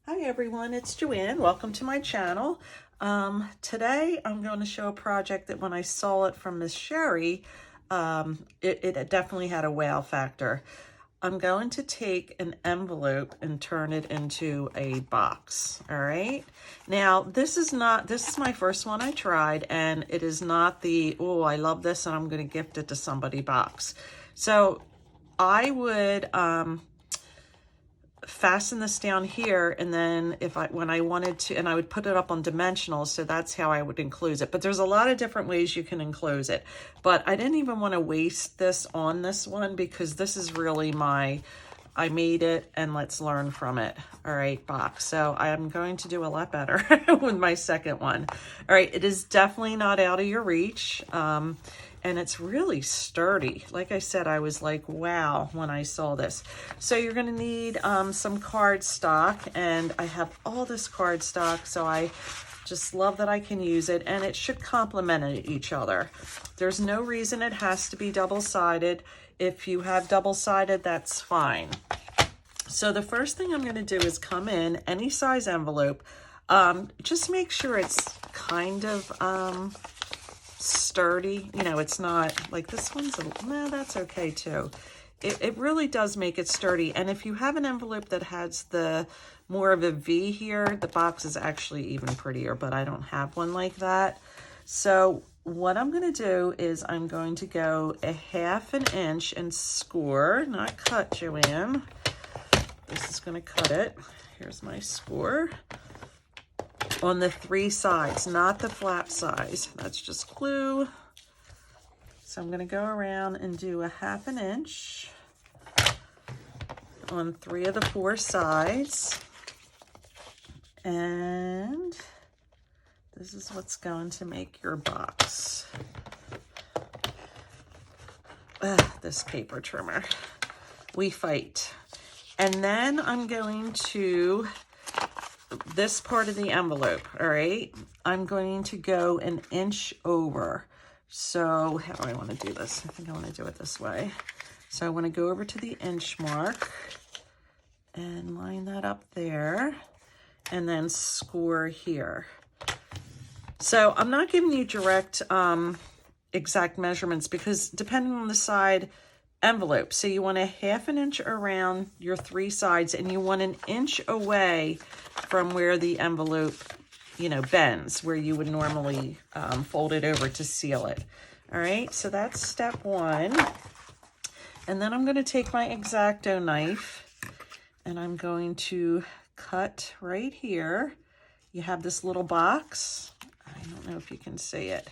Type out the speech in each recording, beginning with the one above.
Hi everyone, it's Joanne. Welcome to my channel. Today I'm going to show a project that when I saw it from Miss Sherry, it definitely had a wow factor. I'm going to take an envelope and turn it into a box, all right? Now, this is my first one I tried, and it is not the, oh, I love this and I'm going to gift it to somebody box. So I would, fasten this down here, and then when I wanted to, and I would put it up on dimensionals, so that's how I would enclose it. But there's a lot of different ways you can enclose it, but I didn't even want to waste this on this one because this is really I made it and let's learn from it, all right, box. So I'm going to do a lot better with my second one. All right, it is definitely not out of your reach. And it's really sturdy. Like I said, I was like, wow, when I saw this. So you're gonna need some cardstock, and I have all this cardstock, so I just love that I can use it, and it should complement each other. There's no reason it has to be double-sided. If you have double-sided, that's fine. So the first thing I'm gonna do is come in any size envelope. Just make sure it's kind of, sturdy. You know, it's not like this one's no, that's okay too. It really does make it sturdy. And if you have an envelope that has the more of a V here, the box is actually even prettier, but I don't have one like that. So what I'm going to do is I'm going to go 1/2 inch and score, not cut, Joanne. This is going to cut it. Here's my score. On the 3 sides, not the flat size. That's just glue. So I'm going to go around and do 1/2 inch on 3 of the 4 sides. And this is what's going to make your box. This paper trimmer. We fight. And then I'm going to this part of the envelope, all right, I'm going to go 1 inch over. So how do I want to do this? I think I want to do it this way. So I want to go over to the inch mark and line that up there, and then score here. So I'm not giving you direct exact measurements because depending on the side envelope, so you want 1/2 inch around your 3 sides, and you want 1 inch away from where the envelope, you know, bends, where you would normally fold it over to seal it. All right, so that's step 1. And then I'm going to take my X-Acto knife and I'm going to cut right here. You have this little box. I don't know if you can see it.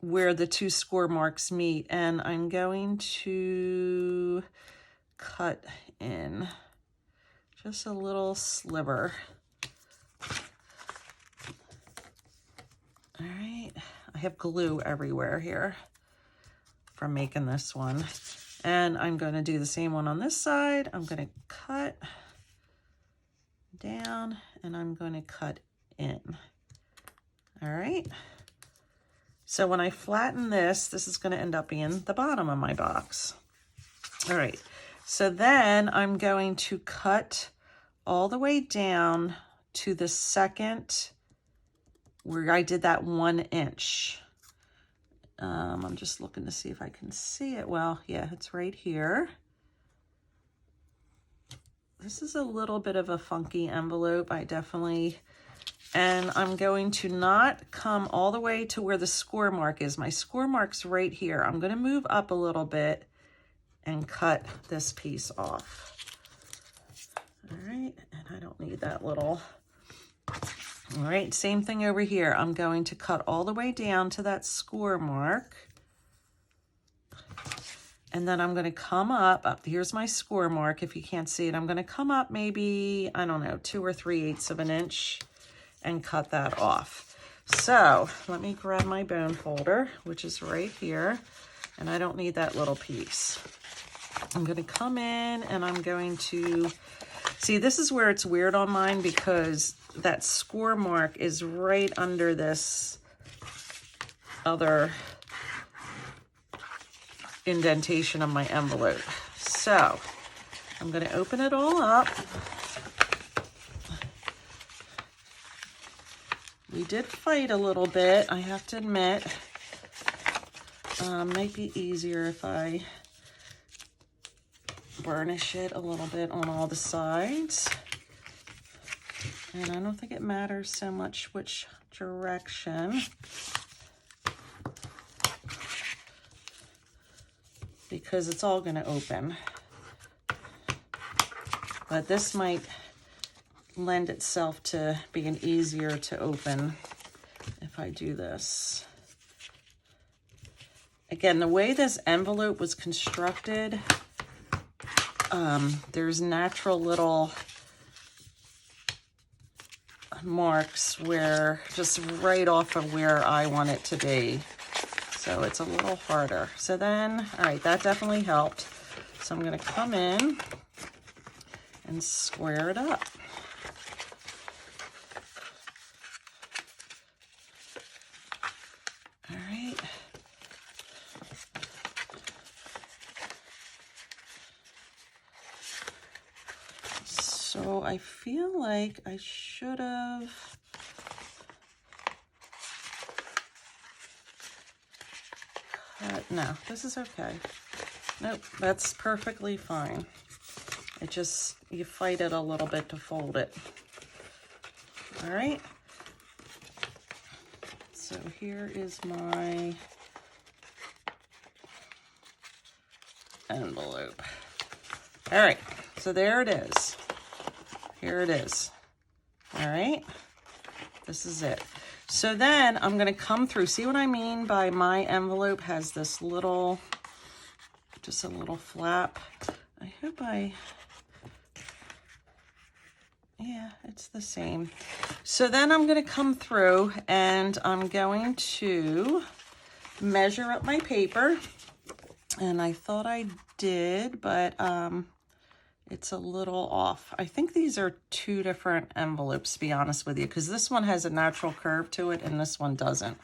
Where the 2 score marks meet, and I'm going to cut in just a little sliver. All right, I have glue everywhere here from making this one, and I'm going to do the same one on this side. I'm going to cut down and I'm going to cut in. All right. So when I flatten this, this is going to end up being the bottom of my box. All right, so then I'm going to cut all the way down to the second where I did that 1 inch. I'm just looking to see if I can see it well. Yeah, it's right here. This is a little bit of a funky envelope. And I'm going to not come all the way to where the score mark is. My score mark's right here. I'm going to move up a little bit and cut this piece off. All right, and I don't need that little. All right, same thing over here. I'm going to cut all the way down to that score mark. And then I'm going to come up. Here's my score mark. If you can't see it, I'm going to come up maybe, I don't know, 2 or 3/8 of an inch and cut that off. So let me grab my bone folder, which is right here, and I don't need that little piece. I'm going to come in and I'm going to, see, this is where it's weird on mine because that score mark is right under this other indentation of my envelope. So I'm going to open it all up We did fight a little bit, I have to admit. Might be easier if I burnish it a little bit on all the sides. And I don't think it matters so much which direction, because it's all going to open. But this might lend itself to being easier to open if I do this. Again, the way this envelope was constructed, there's natural little marks where just right off of where I want it to be. So it's a little harder. So then, all right, that definitely helped. So I'm going to come in and square it up. All right. So I feel like I should have cut. No, this is okay. Nope, that's perfectly fine. It just, you fight it a little bit to fold it. All right. So here is my envelope. All right, so there it is. Here it is. All right, this is it. So then I'm going to come through. See what I mean by my envelope has this little, just a little flap. I hope yeah, it's the same. So then I'm going to come through and I'm going to measure up my paper. And I thought I did, but it's a little off. I think these are two different envelopes, to be honest with you, because this one has a natural curve to it and this one doesn't.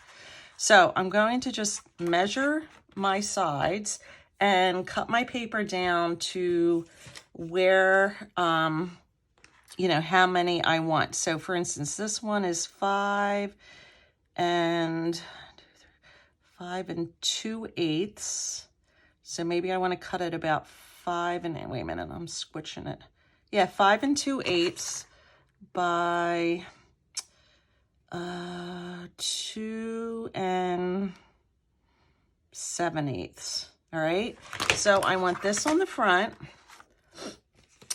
So I'm going to just measure my sides and cut my paper down to where, you know, how many I want. So for instance, this one is 5 2/8. So maybe I want to cut it about 5 and, wait a minute, I'm squishing it. Yeah, 5 2/8 by 2 7/8. All right, so I want this on the front.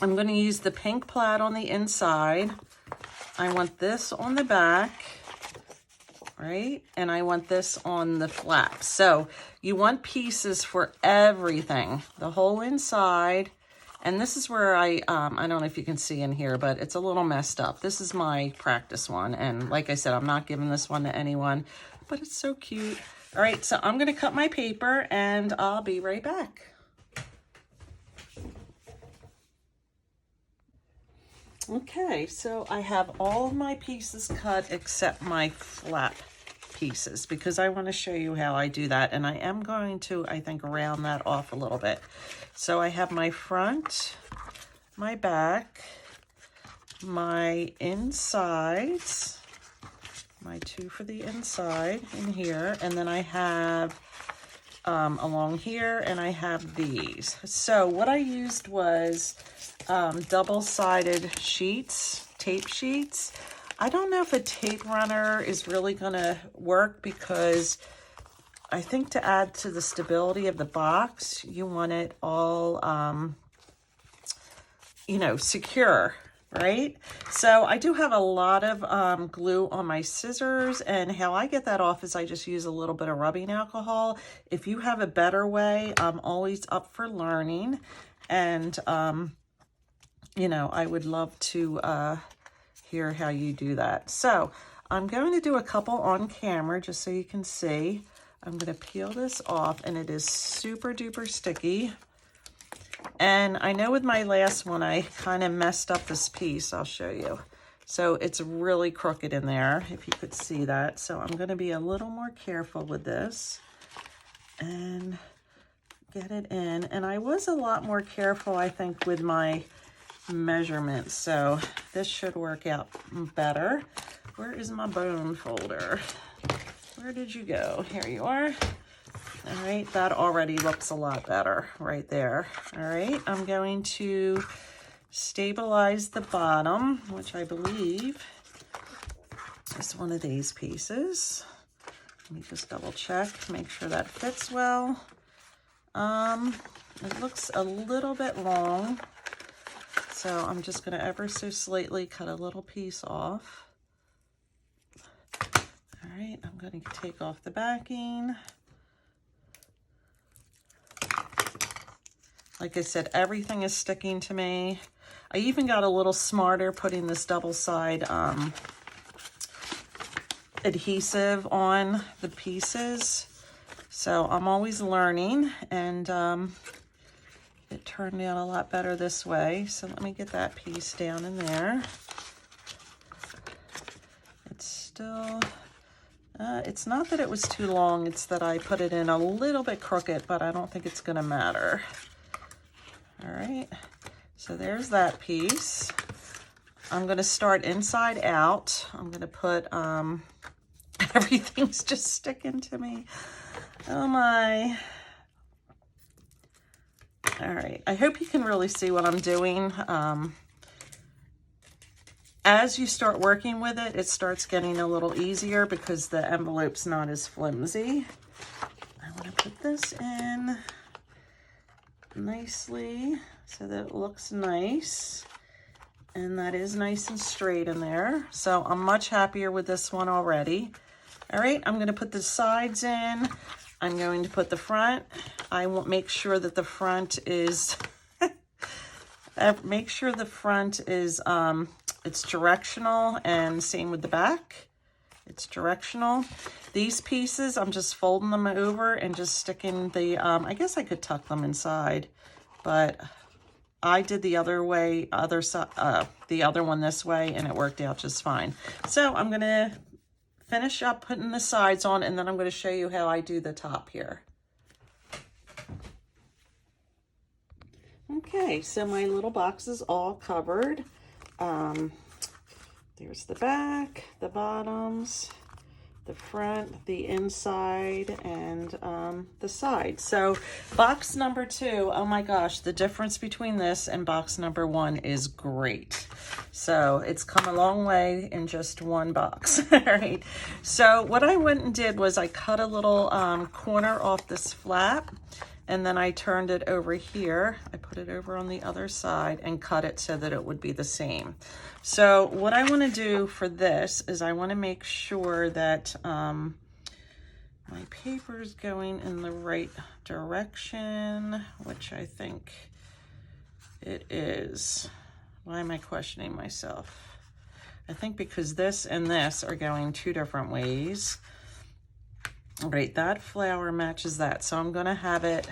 I'm going to use the pink plaid on the inside. I want this on the back, right? And I want this on the flap. So you want pieces for everything, the whole inside. And this is where I don't know if you can see in here, but it's a little messed up. This is my practice one. And like I said, I'm not giving this one to anyone, but it's so cute. All right, so I'm going to cut my paper and I'll be right back. Okay, so I have all of my pieces cut except my flap pieces because I want to show you how I do that. And I am going to, I think, round that off a little bit. So I have my front, my back, my insides, my 2 for the inside in here, and then I have along here, and I have these. So what I used was double-sided sheets, tape sheets. I don't know if a tape runner is really gonna work because I think to add to the stability of the box, you want it all, you know, secure, right? So I do have a lot of glue on my scissors, and how I get that off is I just use a little bit of rubbing alcohol. If you have a better way, I'm always up for learning, and you know, I would love to hear how you do that. So I'm going to do a couple on camera just so you can see. I'm going to peel this off, and it is super duper sticky. And I know with my last one, I kind of messed up this piece. I'll show you. So it's really crooked in there, if you could see that. So I'm going to be a little more careful with this and get it in. And I was a lot more careful, I think, with my measurements. So this should work out better. Where is my bone folder? Where did you go? Here you are. All right, that already looks a lot better right there. All right, I'm going to stabilize the bottom, which I believe is one of these pieces. Let me just double check, make sure that fits well. It looks a little bit long, so I'm just gonna ever so slightly cut a little piece off. All right, I'm gonna take off the backing. Like I said, everything is sticking to me. I even got a little smarter putting this double side adhesive on the pieces. So I'm always learning, and it turned out a lot better this way. So let me get that piece down in there. It's still, it's not that it was too long, it's that I put it in a little bit crooked, but I don't think it's gonna matter. All right, so there's that piece. I'm gonna start inside out. I'm gonna put, everything's just sticking to me. Oh my. All right, I hope you can really see what I'm doing. As you start working with it, it starts getting a little easier because the envelope's not as flimsy. I want to put this in nicely so that it looks nice, and that is nice and straight in there. So I'm much happier with this one already. All right, I'm going to put the sides in. I'm going to put the front. I will make sure that the front is make sure the front is it's directional, and same with the back. It's directional. These pieces, I'm just folding them over and just sticking the, I guess I could tuck them inside, but I did the other way, the other one this way, and it worked out just fine. So I'm gonna finish up putting the sides on, and then I'm gonna show you how I do the top here. Okay, so my little box is all covered. There's the back, the bottoms, the front, the inside, and the side. So box number 2, oh my gosh, the difference between this and box number 1 is great. So it's come a long way in just one box. All right, so what I went and did was I cut a little corner off this flap, and then I turned it over here. I put it over on the other side and cut it so that it would be the same. So what I want to do for this is I want to make sure that my paper is going in the right direction, which I think it is. Why am I questioning myself? I think because this and this are going 2 different ways. All right, that flower matches that. So I'm going to have it,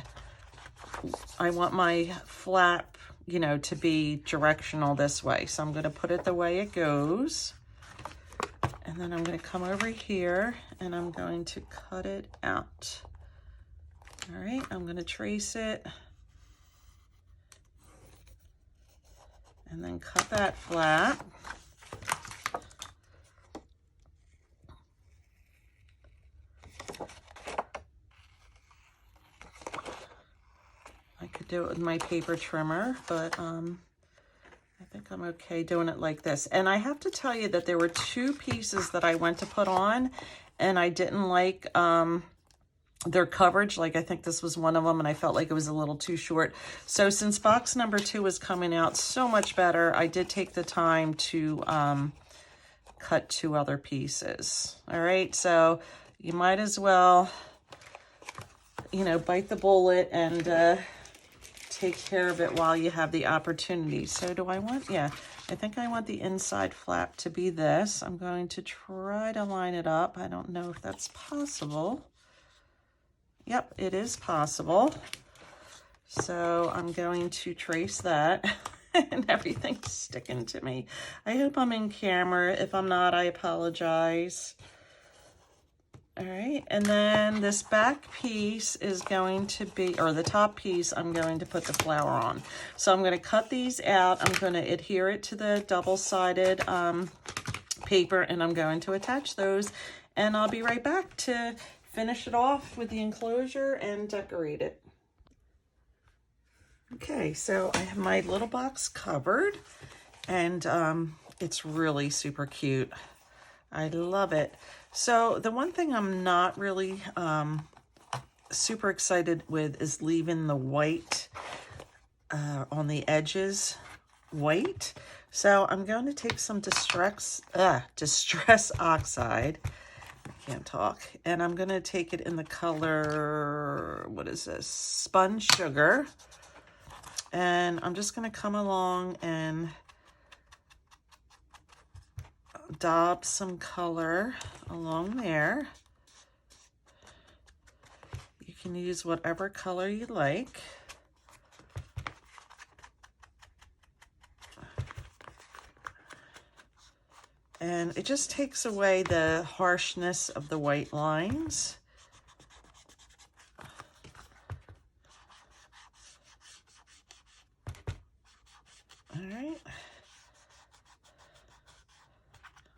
I want my flap, you know, to be directional this way. So I'm going to put it the way it goes. And then I'm going to come over here and I'm going to cut it out. All right, I'm going to trace it. And then cut that flap. I could do it with my paper trimmer, but I think I'm okay doing it like this. And I have to tell you that there were 2 pieces that I went to put on, and I didn't like their coverage. Like, I think this was one of them, and I felt like it was a little too short. So since box number 2 is coming out so much better, I did take the time to cut 2 other pieces. All right, so you might as well, you know, bite the bullet and take care of it while you have the opportunity. So do I want, yeah, I think I want the inside flap to be this. I'm going to try to line it up. I don't know if that's possible. Yep, it is possible. So I'm going to trace that and everything's sticking to me. I hope I'm in camera. If I'm not, I apologize. All right, and then this back piece is going to be, or the top piece, I'm going to put the flower on. So I'm going to cut these out. I'm going to adhere it to the double-sided paper, and I'm going to attach those, and I'll be right back to finish it off with the enclosure and decorate it. Okay, so I have my little box covered, and it's really super cute. I love it. So the one thing I'm not really super excited with is leaving the white on the edges white. So I'm going to take some distress oxide. I can't talk. And I'm going to take it in the color, what is this? Spun Sugar. And I'm just going to come along and dab some color along there. You can use whatever color you like. And it just takes away the harshness of the white lines. All right.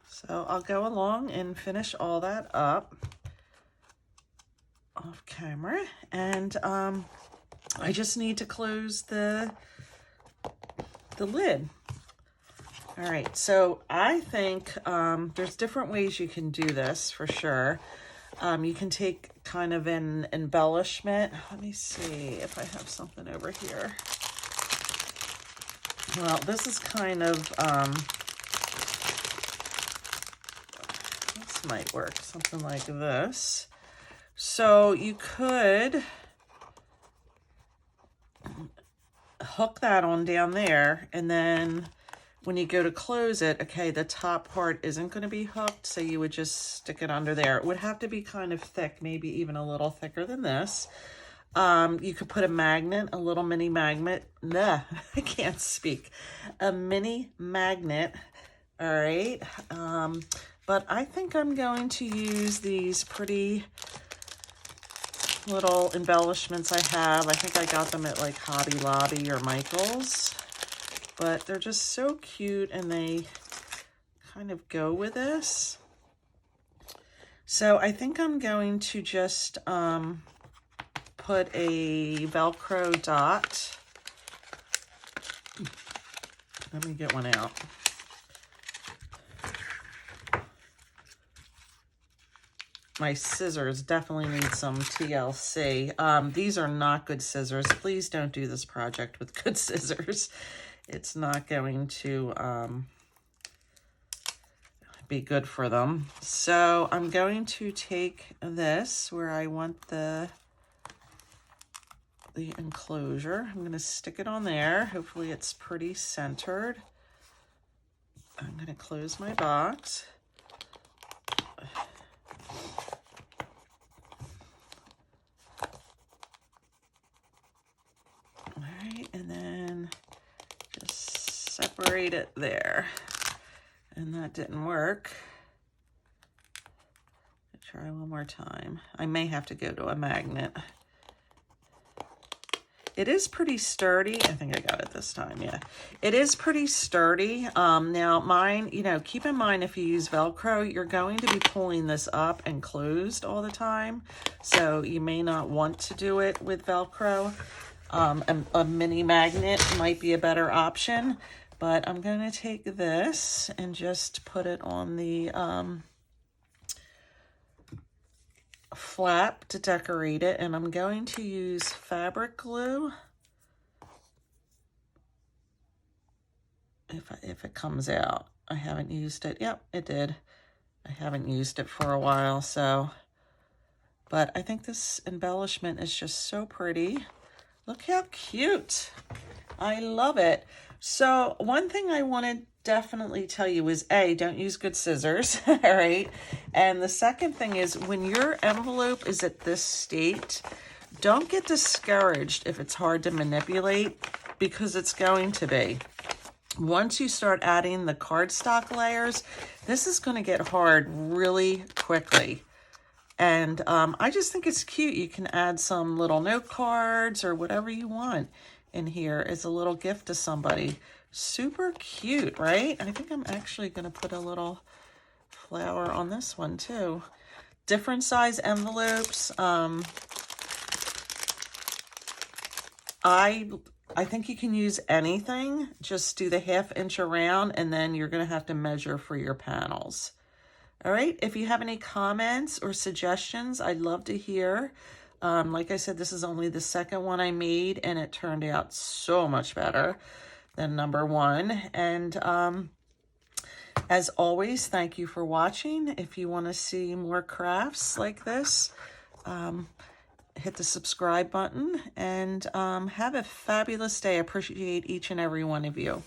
So I'll go along and finish all that up off camera. And I just need to close the lid. All right, so I think there's different ways you can do this for sure. You can take kind of an embellishment. Let me see if I have something over here. Well, this is kind of, this might work, something like this. So you could hook that on down there, and then when you go to close it, okay, the top part isn't going to be hooked, so you would just stick it under there. It would have to be kind of thick, maybe even a little thicker than this. You could put a magnet, a little mini magnet. Nah, I can't speak. A mini magnet, all right. But I think I'm going to use these pretty little embellishments I have. I think I got them at like Hobby Lobby or Michael's. But they're just so cute, and they kind of go with this. So I think I'm going to just put a Velcro dot. Let me get one out. My scissors definitely need some TLC. These are not good scissors. Please don't do this project with good scissors. It's not going to be good for them. So I'm going to take this where I want the enclosure. I'm going to stick it on there. Hopefully it's pretty centered. I'm going to close my box. All right, and then just separate it there. And that didn't work. I'll try one more time. I may have to go to a magnet. It is pretty sturdy. I think I got it this time, yeah. It is pretty sturdy. Now mine, you know, keep in mind if you use Velcro, you're going to be pulling this up and closed all the time. So you may not want to do it with Velcro. A mini magnet might be a better option, but I'm going to take this and just put it on the flap to decorate it, and I'm going to use fabric glue if it comes out. I haven't used it. Yep, it did. I haven't used it for a while, so, but I think this embellishment is just so pretty. Look how cute. I love it. So one thing I want to definitely tell you is don't use good scissors. All right. And the second thing is when your envelope is at this state, don't get discouraged if it's hard to manipulate, because it's going to be. Once you start adding the cardstock layers, this is going to get hard really quickly. And I just think it's cute. You can add some little note cards or whatever you want in here as a little gift to somebody. Super cute, right? I think I'm actually going to put a little flower on this one too. Different size envelopes. I think you can use anything. Just do the 1/2 inch around, and then you're going to have to measure for your panels. All right, if you have any comments or suggestions, I'd love to hear. Like I said, this is only the second one I made, and it turned out so much better than number 1. And as always, thank you for watching. If you want to see more crafts like this, hit the subscribe button, and have a fabulous day. I appreciate each and every one of you.